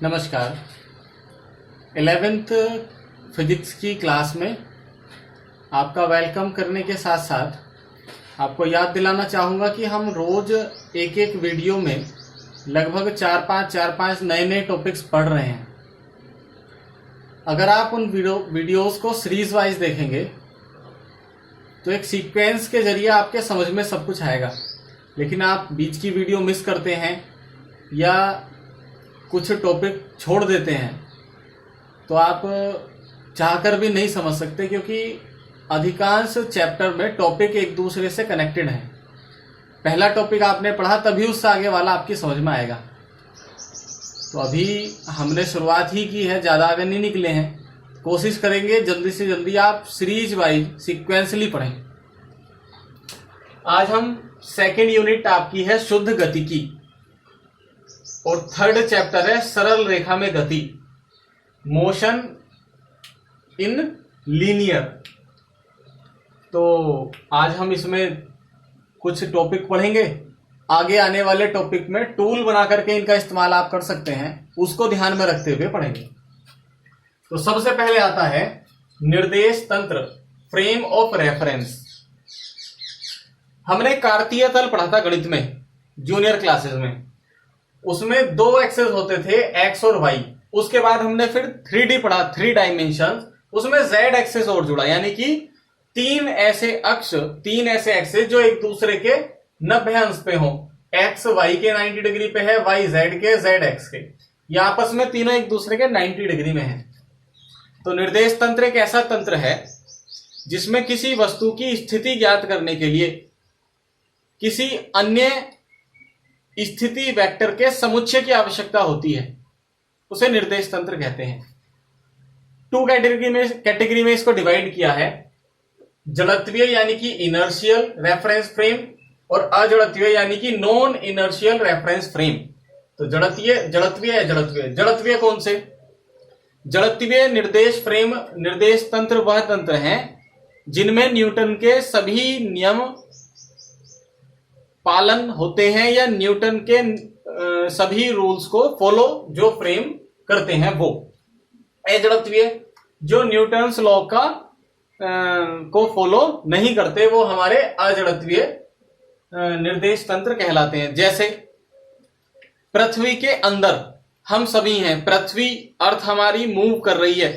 नमस्कार। 11th physics की class में आपका वेलकम करने के साथ साथ आपको याद दिलाना चाहूँगा कि हम रोज़ एक एक वीडियो में लगभग चार पाँच नए टॉपिक्स पढ़ रहे हैं। अगर आप उन वीडियोस को सीरीज वाइज देखेंगे तो एक सीक्वेंस के जरिए आपके समझ में सब कुछ आएगा। लेकिन आप बीच की वीडियो मिस करते हैं या कुछ टॉपिक छोड़ देते हैं तो आप चाहकर भी नहीं समझ सकते, क्योंकि अधिकांश चैप्टर में टॉपिक एक दूसरे से कनेक्टेड हैं। पहला टॉपिक आपने पढ़ा तभी उससे आगे वाला आपकी समझ में आएगा। तो अभी हमने शुरुआत ही की है, ज़्यादा आगे नहीं निकले हैं। कोशिश करेंगे जल्दी से जल्दी आप सीरीज वाइज सीक्वेंसली पढ़ें। आज हम सेकेंड यूनिट आपकी है शुद्ध गतिकी और थर्ड चैप्टर है सरल रेखा में गति, मोशन इन लीनियर। तो आज हम इसमें कुछ टॉपिक पढ़ेंगे। आगे आने वाले टॉपिक में टूल बना करके इनका इस्तेमाल आप कर सकते हैं, उसको ध्यान में रखते हुए पढ़ेंगे। तो सबसे पहले आता है निर्देश तंत्र, फ्रेम ऑफ रेफरेंस। हमने कार्तीय तल पढ़ा था गणित में जूनियर क्लासेस में। उसमें दो एक्सेस होते थे, एक्स और वाई। उसके बाद हमने फिर 3D पढ़ा, 3 डायमेंशन। उसमें जेड एक्सेस और जुड़ा, यानी कि तीन ऐसे एक्सेस जो एक दूसरे के 90 अंश पे हो। एक्स वाई के 90 डिग्री पे है, वाई जेड के, जेड एक्स के। ये आपस में तीनों एक दूसरे के 90 डिग्री में है। तो निर्देश तंत्र एक ऐसा तंत्र है जिसमें किसी वस्तु की स्थिति ज्ञात करने के लिए किसी अन्य स्थिति वेक्टर के समुच्चय की आवश्यकता होती है, उसे निर्देश तंत्र कहते हैं। 2 कैटेगरी में इसको डिवाइड किया है, जड़त्वीय यानी कि इनर्शियल रेफरेंस फ्रेम और अजड़त्वीय यानी कि नॉन इनर्शियल रेफरेंस फ्रेम। तो जड़त्वीय कौन से? जड़त्वीय निर्देश तंत्र वह तंत्र हैं जिनमें न्यूटन के सभी नियम पालन होते हैं या न्यूटन के सभी रूल्स को फॉलो जो फ्रेम करते हैं वो। अजड़त्वीय जो न्यूटन्स लॉ का को फॉलो नहीं करते, वो हमारे अजड़त्वीय निर्देश तंत्र कहलाते हैं। जैसे पृथ्वी के अंदर हम सभी हैं, पृथ्वी अर्थ हमारी मूव कर रही है,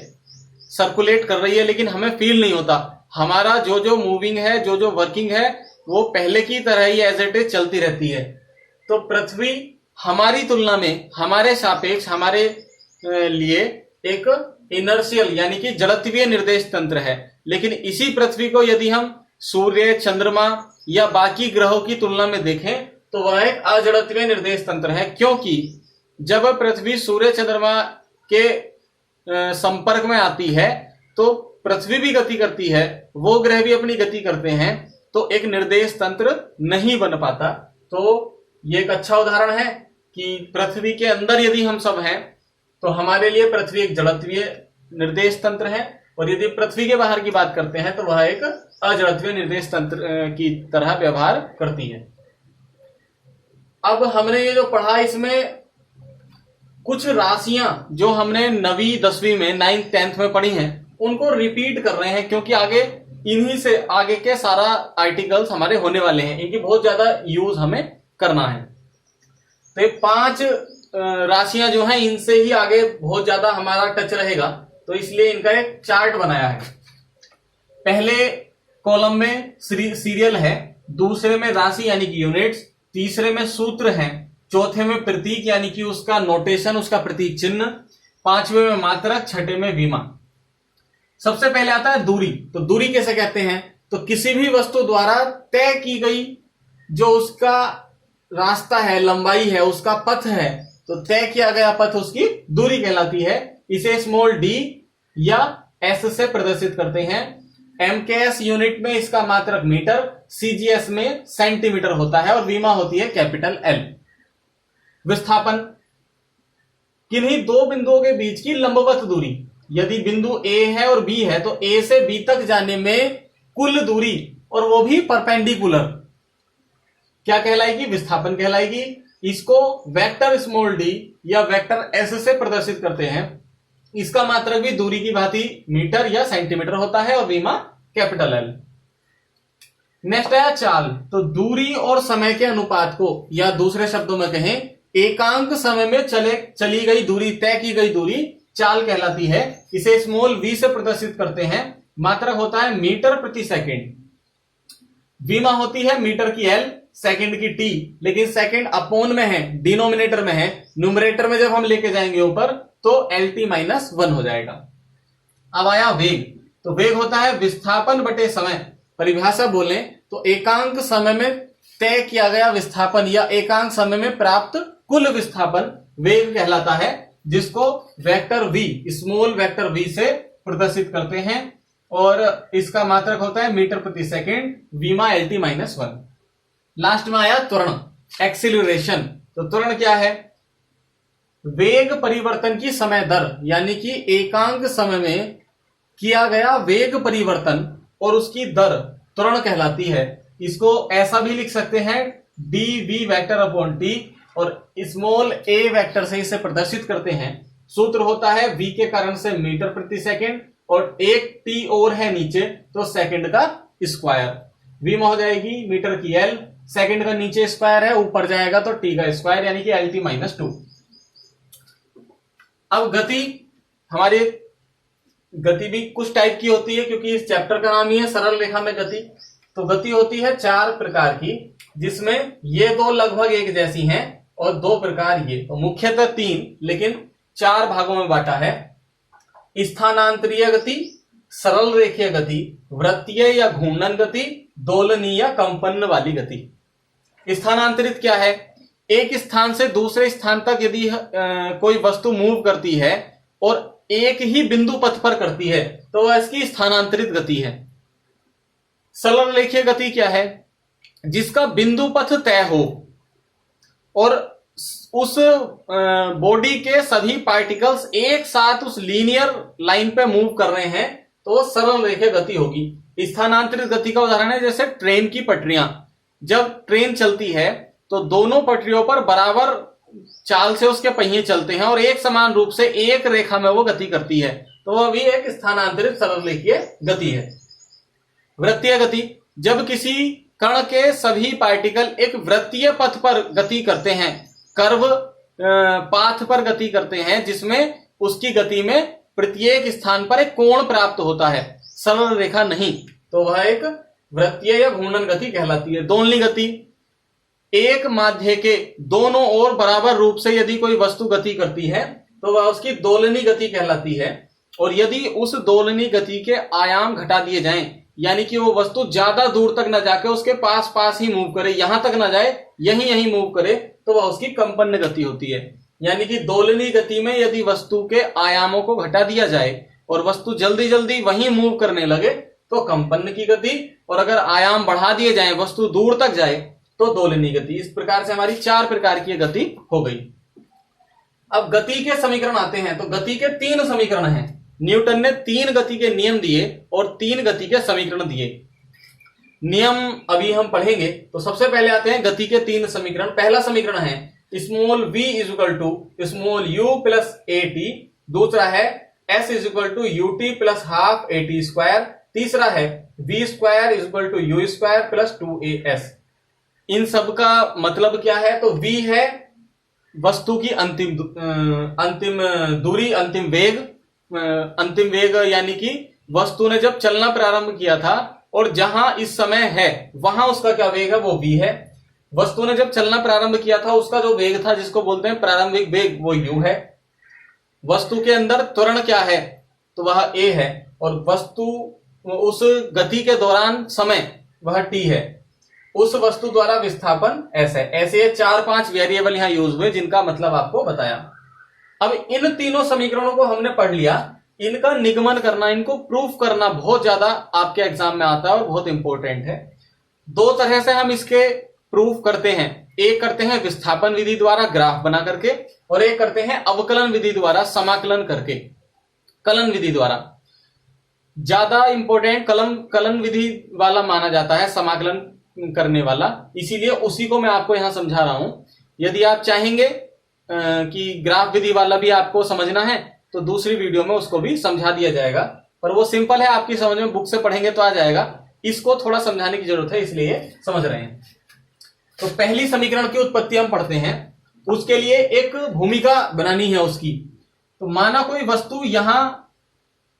सर्कुलेट कर रही है, लेकिन हमें फील नहीं होता। हमारा जो मूविंग है, जो वर्किंग है, वो पहले की तरह ही एज इट इज चलती रहती है। तो पृथ्वी हमारी तुलना में, हमारे सापेक्ष, हमारे लिए एक इनर्शियल यानी कि जड़त्वीय निर्देश तंत्र है। लेकिन इसी पृथ्वी को यदि हम सूर्य, चंद्रमा या बाकी ग्रहों की तुलना में देखें तो वह एक अजड़त्वीय निर्देश तंत्र है, क्योंकि जब पृथ्वी सूर्य चंद्रमा के संपर्क में आती है तो पृथ्वी भी गति करती है, वो ग्रह भी अपनी गति करते हैं, तो एक निर्देश तंत्र नहीं बन पाता। तो ये एक अच्छा उदाहरण है कि पृथ्वी के अंदर यदि हम सब हैं तो हमारे लिए पृथ्वी एक जड़त्वीय निर्देश तंत्र है, और यदि पृथ्वी के बाहर की बात करते हैं तो वह एक अजड़त्वीय निर्देश तंत्र की तरह व्यवहार करती है। अब हमने ये जो पढ़ा, इसमें कुछ राशियां जो हमने 9वीं 10वीं में 9th 10th में पढ़ी हैं उनको रिपीट कर रहे हैं, क्योंकि आगे इन्हीं से आगे के सारा आर्टिकल्स हमारे होने वाले हैं। इनकी बहुत ज्यादा यूज हमें करना है। तो ये 5 राशियां जो हैं इनसे ही आगे बहुत ज्यादा हमारा टच रहेगा, तो इसलिए इनका एक चार्ट बनाया है। पहले कॉलम में सीरियल है, दूसरे में राशि यानी कि यूनिट्स, तीसरे में सूत्र है, चौथे में प्रतीक यानी कि उसका नोटेशन, उसका प्रतीक चिन्ह, 5वें में मात्रक, 6ठे में विमा। सबसे पहले आता है दूरी। तो दूरी कैसे कहते हैं? तो किसी भी वस्तु द्वारा तय की गई जो उसका रास्ता है, लंबाई है, उसका पथ है, तो तय किया गया पथ उसकी दूरी कहलाती है। इसे स्मॉल d या s से प्रदर्शित करते हैं। MKS यूनिट में इसका मात्रक मीटर, CGS में सेंटीमीटर होता है और विमा होती है कैपिटल L। विस्थापन किन्हीं दो बिंदुओं के बीच की लंबवत दूरी। यदि बिंदु A है और B है तो A से B तक जाने में कुल दूरी, और वो भी परपेंडिकुलर, क्या कहलाएगी? विस्थापन कहलाएगी। इसको वेक्टर स्मॉल डी या वेक्टर एस से प्रदर्शित करते हैं। इसका मात्रक भी दूरी की भांति मीटर या सेंटीमीटर होता है और विमा कैपिटल एल। नेक्स्ट आया चाल। तो दूरी और समय के अनुपात को, या दूसरे शब्दों में कहें एकांक समय में चली गई दूरी, तय की गई दूरी चाल कहलाती है। इसे स्मॉल वी से प्रदर्शित करते हैं। मात्रक होता है मीटर प्रति सेकंड। विमा होती है मीटर की एल, सेकंड की टी, लेकिन सेकंड अपोन में है, डिनोमिनेटर में है। न्यूमरेटर में जब हम लेके जाएंगे ऊपर तो LT-1 हो जाएगा। अब आया वेग। तो वेग होता है विस्थापन बटे समय। परिभाषा बोलें तो एकांक समय में तय किया गया विस्थापन या एकांक समय में प्राप्त कुल विस्थापन वेग कहलाता है, जिसको vector v, small vector v से प्रदर्शित करते हैं और इसका मात्रक होता है मीटर प्रति सेकंड, विमा LT-1। लास्ट में आया त्वरण, एक्सीलरेशन। तो त्वरण क्या है? वेग परिवर्तन की समय दर, यानी कि एकांक समय में किया गया वेग परिवर्तन और उसकी दर त्वरण कहलाती है। इसको ऐसा भी लिख सकते हैं dv वेक्टर अपॉन t, और स्मॉल a वेक्टर से इसे प्रदर्शित करते हैं। सूत्र होता है v के कारण से मीटर प्रति सेकंड और एक t और है नीचे तो सेकंड का स्क्वायर। v में हो जाएगी मीटर की l, सेकंड का नीचे स्क्वायर है, ऊपर जाएगा तो t का स्क्वायर, यानी कि LT-2। अब गति, हमारी गति भी कुछ टाइप की होती है क्योंकि इस चैप्टर का नाम ही है सरल रेखा में गति। तो गति होती है 4 प्रकार की, जिसमें ये 2 लगभग एक जैसी हैं और 2 प्रकार ये। तो मुख्यतः 3 लेकिन 4 भागों में बांटा है। स्थानांतरीय गति, सरल रेखीय गति, वृत्तीय या घूर्णन गति, दोलनीय या कंपन वाली गति। स्थानांतरित क्या है? एक स्थान से दूसरे स्थान तक यदि कोई वस्तु मूव करती है और एक ही बिंदु पथ पर करती है तो वह इसकी स्थानांतरित गति है। सरल रेखीय गति क्या है? जिसका बिंदु पथ तय हो और उस बॉडी के सभी पार्टिकल्स एक साथ उस लीनियर लाइन पे मूव कर रहे हैं तो सरल रेखीय गति होगी। स्थानांतरित गति का उदाहरण है जैसे ट्रेन की पटरियां। जब ट्रेन चलती है तो दोनों पटरियों पर बराबर चाल से उसके पहिए चलते हैं और एक समान रूप से एक रेखा में वो गति करती है, तो वह भी एक स्थानांतरित सरल रेखीय गति है। वृत्तीय गति, जब किसी कण के सभी पार्टिकल एक वृत्तीय पथ पर गति करते हैं, कर्व पाथ पर गति करते हैं, जिसमें उसकी गति में प्रत्येक स्थान पर एक कोण प्राप्त होता है, सरल रेखा नहीं, तो वह एक वृत्तीय या घूर्णन गति कहलाती है। दोलनी गति, एक माध्य के दोनों ओर बराबर रूप से यदि कोई वस्तु गति करती है तो वह उसकी दोलनी गति कहलाती है। और यदि उस दोलनी गति के आयाम घटा दिए जाएं, यानी कि वो वस्तु ज्यादा दूर तक न जाके उसके पास पास ही मूव करे, यहां तक न जाए यहीं मूव करे, तो वह उसकी कंपन गति होती है। यानी कि दोलनी गति में यदि वस्तु के आयामों को घटा दिया जाए और वस्तु जल्दी जल्दी वहीं मूव करने लगे तो कंपन की गति, और अगर आयाम बढ़ा दिए जाए, वस्तु दूर तक जाए, तो दोलनी गति। इस प्रकार से हमारी 4 प्रकार की गति हो गई। अब गति के समीकरण आते हैं। तो गति के 3 समीकरण हैं। न्यूटन ने 3 गति के नियम दिए और 3 गति के समीकरण दिए। नियम अभी हम पढ़ेंगे। तो सबसे पहले आते हैं गति के 3 समीकरण। पहला समीकरण है small v equal to small u plus at। दूसरा है s equal to ut plus half at square. तीसरा है v square equal to u square plus 2as। इन सब का मतलब क्या है? तो v है वस्तु की अंतिम दूरी, अंतिम वेग, यानी कि वस्तु ने जब चलना प्रारंभ किया था और जहां इस समय है वहां उसका क्या वेग है, वो v है। वस्तु ने जब चलना प्रारंभ किया था उसका जो वेग था, जिसको बोलते हैं प्रारंभिक वेग, वो u है। वस्तु के अंदर त्वरण क्या है? तो वह a है, और वस्तु उस गति के दौरान समय वह t है। उस वस्तु द्वारा विस्थापन s है। ऐसे 4-5 वेरिएबल यहां यूज हुए जिनका मतलब आपको बताया। अब इन तीनों समीकरणों को हमने पढ़ लिया। इनका निगमन करना, इनको प्रूफ करना बहुत ज्यादा आपके एग्जाम में आता है और बहुत इंपॉर्टेंट है। 2 तरह से हम इसके प्रूफ करते हैं। एक करते हैं विस्थापन विधि द्वारा ग्राफ बना करके, और एक करते हैं अवकलन विधि द्वारा समाकलन करके। कलन विधि द्वारा ज्यादा इंपॉर्टेंट कलन विधि वाला माना जाता है, समाकलन करने वाला, इसीलिए उसी को मैं आपको यहां समझा रहा हूं। यदि आप चाहेंगे कि ग्राफ विधि वाला भी आपको समझना है तो दूसरी वीडियो में उसको भी समझा दिया जाएगा, पर वो सिंपल है, आपकी समझ में बुक से पढ़ेंगे तो आ जाएगा। इसको थोड़ा समझाने की जरूरत है, इसलिए समझ रहे हैं। तो पहली समीकरण की उत्पत्ति हम पढ़ते हैं, उसके लिए एक भूमिका बनानी है उसकी। तो माना कोई वस्तु यहां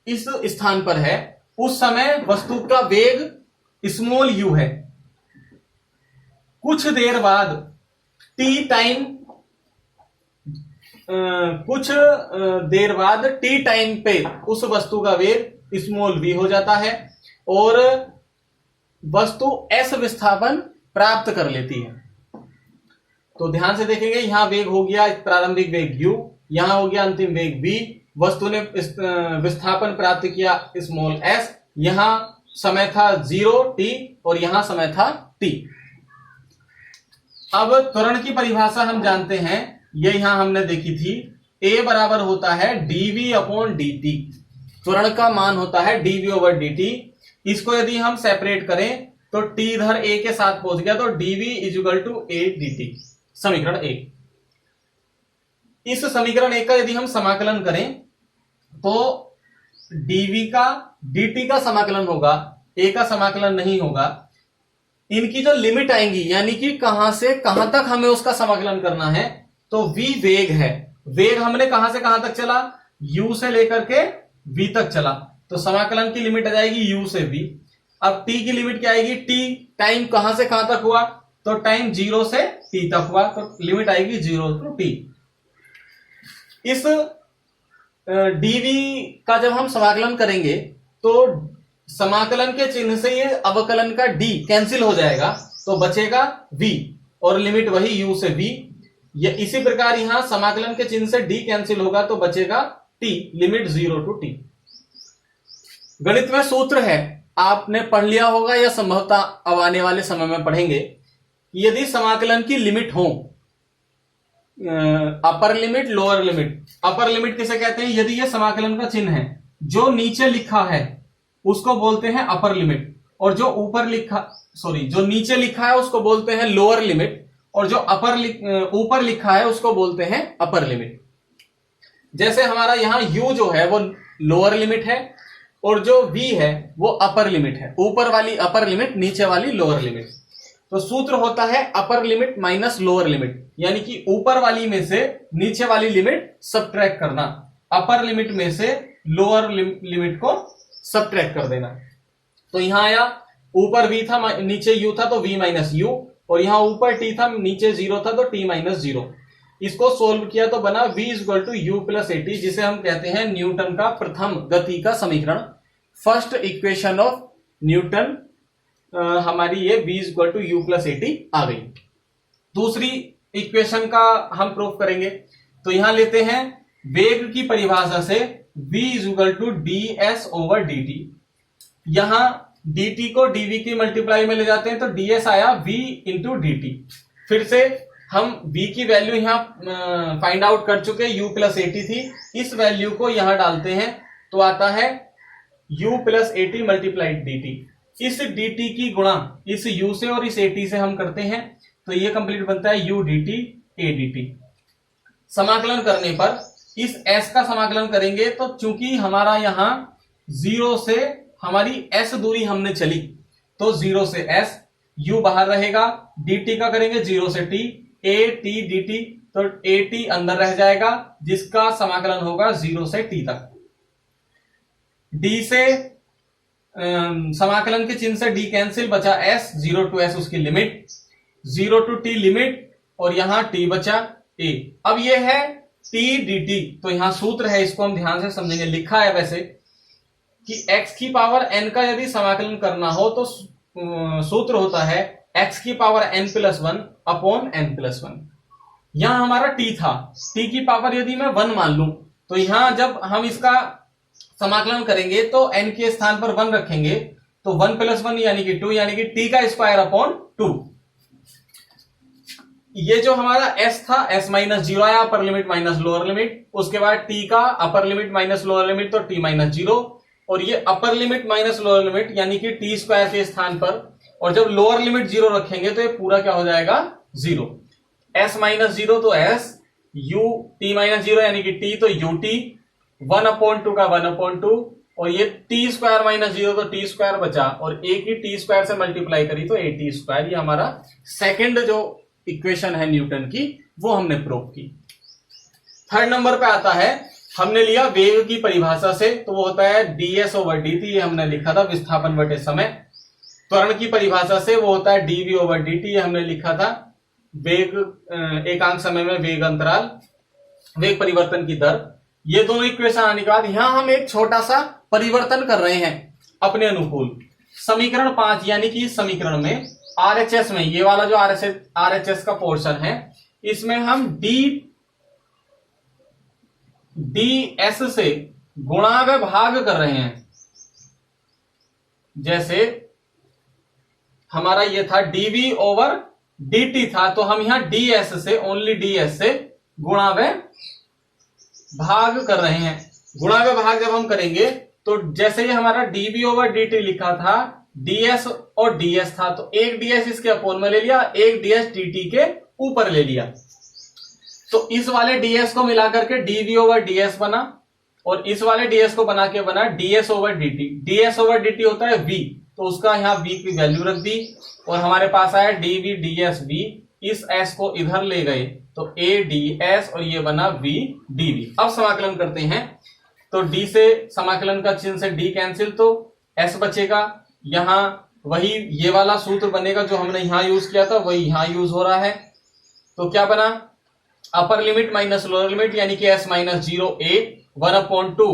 इस स्थान पर है, उस समय वस्तु का वेग स्मॉल u है। कुछ देर बाद t टाइम t टाइम पे उस वस्तु का वेग स्मॉल v हो जाता है और वस्तु s विस्थापन प्राप्त कर लेती है। तो ध्यान से देखेंगे, यहां वेग हो गया प्रारंभिक वेग u, यहां हो गया अंतिम वेग v, वस्तु ने विस्थापन प्राप्त किया स्मॉल s, यहां समय था 0 t और यहां समय था t। अब त्वरण की परिभाषा हम जानते हैं, ये यहां हमने देखी थी, a बराबर होता है dv अपॉन dt। त्वरण का मान होता है dv ओवर dt। इसको यदि हम सेपरेट करें तो t इधर a के साथ पहुंच गया, तो dv equal to a dt, समीकरण 1। इस समीकरण 1 का यदि हम समाकलन करें तो dv का dt का समाकलन होगा, a का समाकलन नहीं होगा। इनकी जो लिमिट आएंगी, यानी कि कहां से कहां तक हमें उसका समाकलन करना है, तो v वेग है। वेग हमने कहां से कहां तक चला, u से लेकर के v तक चला, तो समाकलन की लिमिट आ जाएगी u से v। अब t की लिमिट क्या आएगी, t टाइम कहां से कहां तक हुआ, तो टाइम 0 से t तक हुआ, तो लिमिट आएगी 0 टू t। इस dv का जब हम समाकलन करेंगे तो समाकलन के चिन्ह से ये अवकलन का d कैंसिल हो जाएगा, तो बचेगा v और लिमिट वही u से v। ये इसी प्रकार यहां समाकलन के चिन्ह से d कैंसिल होगा तो बचेगा t, लिमिट 0 टू t। गणित में सूत्र है, आपने पढ़ लिया होगा या संभवतः अब आने वाले समय में पढ़ेंगे। यदि समाकलन की लिमिट हो, upper limit lower limit, upper limit किसे कहते हैं, यदि ये समाकलन का चिन्ह है, जो नीचे लिखा है उसको बोलते हैं अपर लिमिट, और जो जो नीचे लिखा है उसको बोलते हैं लोअर लिमिट, और जो ऊपर लिखा है उसको बोलते हैं अपर लिमिट। जैसे हमारा यहां u जो है वो लोअर लिमिट है और जो v है वो अपर लिमिट है, ऊपर वाली अपर लिमिट, नीचे वाली लोअर लिमिट। तो सूत्र होता है upper limit minus lower limit, यानी कि ऊपर वाली में से नीचे वाली लिमिट सबट्रैक्ट करना, अपर लिमिट में से लोअर लिमिट को सबट्रैक्ट कर देना। तो यहां आया, ऊपर v था नीचे u था तो v माइनस u, और यहां ऊपर t था नीचे 0 था तो t माइनस 0। इसको सोल्व किया तो बना v equal to u plus at, जिसे हम कहते हैं न्यूटन का प्रथम गति का समीकरण, फर्स्ट इक्वेशन ऑफ न्यूटन। हमारी ये v equal to u plus at आ गई। दूसरी इक्वेशन का हम प्रूफ करेंगे, तो यहां लेते हैं वेग की परिभाषा से v equal to ds over dt। यहां dt को dv की मल्टीप्लाई में ले जाते हैं तो ds आया v इंटू dt। फिर से हम v की वैल्यू यहां फाइंड आउट कर चुके, u प्लस at थी, इस वैल्यू को यहां डालते हैं तो आता है u plus at multiplied dt। इस dt की गुणा इस u से और इस at से हम करते हैं तो ये कंप्लीट बनता है u dt a dt। समाकलन करने पर इस s का समाकलन करेंगे तो चूंकि हमारा यहां 0 से हमारी s दूरी हमने चली, तो 0 से s, u बाहर रहेगा, dt का करेंगे 0 से t, a t dt, तो a t अंदर रह जाएगा जिसका समाकलन होगा 0 से t तक। d से समाकलन के चिन्ह से d कैंसिल, बचा s, 0 टू s उसकी लिमिट, 0 टू t लिमिट, और यहां t बचा a। अब ये है t dt, तो यहां सूत्र है, इसको हम ध्यान से समझेंगे। लिखा है वैसे कि x की पावर n का यदि समाकलन करना हो तो सूत्र होता है x की power n plus 1 upon n plus 1। यहां हमारा t था, t की पावर यदि मैं 1 मान लूं तो यहां जब हम इसका समाकलन करेंगे तो n के स्थान पर 1 रखेंगे, तो 1 प्लस 1 यानी कि 2, यानी कि t का स्क्वायर अपॉन 2। ये जो हमारा s था, s माइनस 0 आया, upper limit minus lower limit, उसके बाद t का upper limit minus lower limit तो t माइनस 0, और ये upper limit minus lower limit यानी कि t स्क्वायर के स्थान पर, और जब लोअर लिमिट 0 रखेंगे तो ये पूरा क्या हो जाएगा 0। s माइनस 0 तो s, u t माइनस 0 यानी कि t तो ut, 1/2 का 1/2, और ये t स्क्वायर माइनस 0 तो t स्क्वायर बचा, और एक ही t स्क्वायर से मल्टीप्लाई करी तो at स्क्वायर। ये हमारा सेकंड जो इक्वेशन है न्यूटन की वो हमने प्रूव की। थर्ड नंबर पे आता है, हमने लिया वेग की परिभाषा से, तो वो होता है ds/dt, ये हमने लिखा था विस्थापन बटे समय। त्वरण की परिभाषा से वो होता है dv/dt, ये हमने लिखा था वेग एकांक समय में वेग अंतराल, वेग परिवर्तन की दर। ये दोनों इक्वेशन आने के बाद यहां हम एक छोटा सा परिवर्तन कर रहे हैं अपने अनुकूल। समीकरण 5 यानी कि इस समीकरण में RHS में, ये वाला जो RHS का पोर्शन है, इसमें हम ds से गुणा व भाग कर रहे हैं। जैसे हमारा ये था dv/dt था, तो हम यहां ds से, ओनली ds से गुणा व भाग कर रहे हैं। गुणा व भाग जब हम करेंगे तो जैसे ये हमारा dv/dt लिखा था, ds और ds था, तो एक ds इसके अपोन में ले लिया, एक ds dt के ऊपर ले लिया, तो इस वाले ds को मिलाकर के dv/ds बना, और इस वाले ds को बना के बना ds/dt। ds/dt होता है v, तो उसका यहां v की वैल्यू रख दी, और हमारे पास आया dv ds v, इस s को इधर ले गए तो a ds, और ये बना v dv। अब समाकलन करते हैं, तो d से समाकलन का चिन्ह से d कैंसिल, तो s बचेगा। यहां वही ये वाला सूत्र बनेगा जो हमने यहां यूज किया था, वही यहां यूज हो रहा है। तो क्या बना, upper limit minus lower limit, यानी कि s माइनस 0 a 1/2,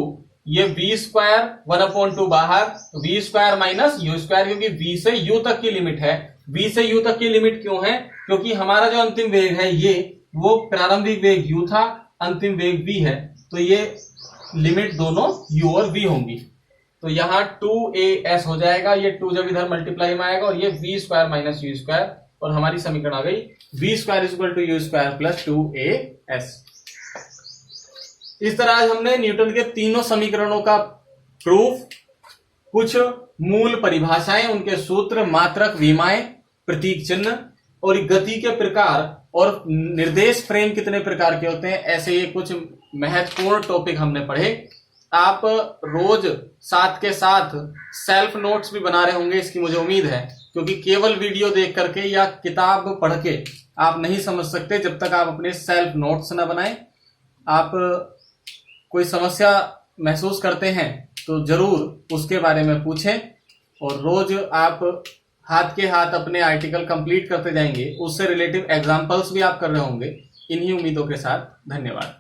ये v स्क्वायर 1/2 बाहर, v square minus u square, क्योंकि v से u तक की लिमिट है। v से u तक की लिमिट क्यों है, क्योंकि हमारा जो अंतिम वेग है ये, वो प्रारंभिक वेग u था, अंतिम वेग v है, तो ये लिमिट दोनों u और v होंगी। तो यहाँ 2as हो जाएगा, ये 2 जब इधर मल्टीप्लाई में आएगा, और ये v square minus u square, और हमारी समीकरण आ गई v square equal to u square plus 2as। इस तरह आज हमने न्यूटन के तीनों समीकरणों का प्रूफ, कुछ मूल परिभाषाएं, उनके सूत्र, मात्रक, विमाएं, प्रतीक चिन्ह, और गति के प्रकार और निर्देश फ्रेम कितने प्रकार के होते हैं, ऐसे ये कुछ महत्वपूर्ण टॉपिक हमने पढ़े। आप रोज साथ के साथ सेल्फ नोट्स भी बना रहे होंगे, इसकी मुझे उम्मीद है, क्योंकि केवल वीडियो देख करके या किताब पढ़ के आप नहीं समझ सकते जब तक आप अपने सेल्फ नोट्स ना बनाएं। आप कोई समस्या महसूस करते हैं तो जरूर उसके बारे में पूछें, और रोज आप हाथ के हाथ अपने आर्टिकल कंप्लीट करते जाएंगे, उससे रिलेटिव एग्जाम्पल्स भी आप कर रहे होंगे। इन्हीं उम्मीदों के साथ धन्यवाद।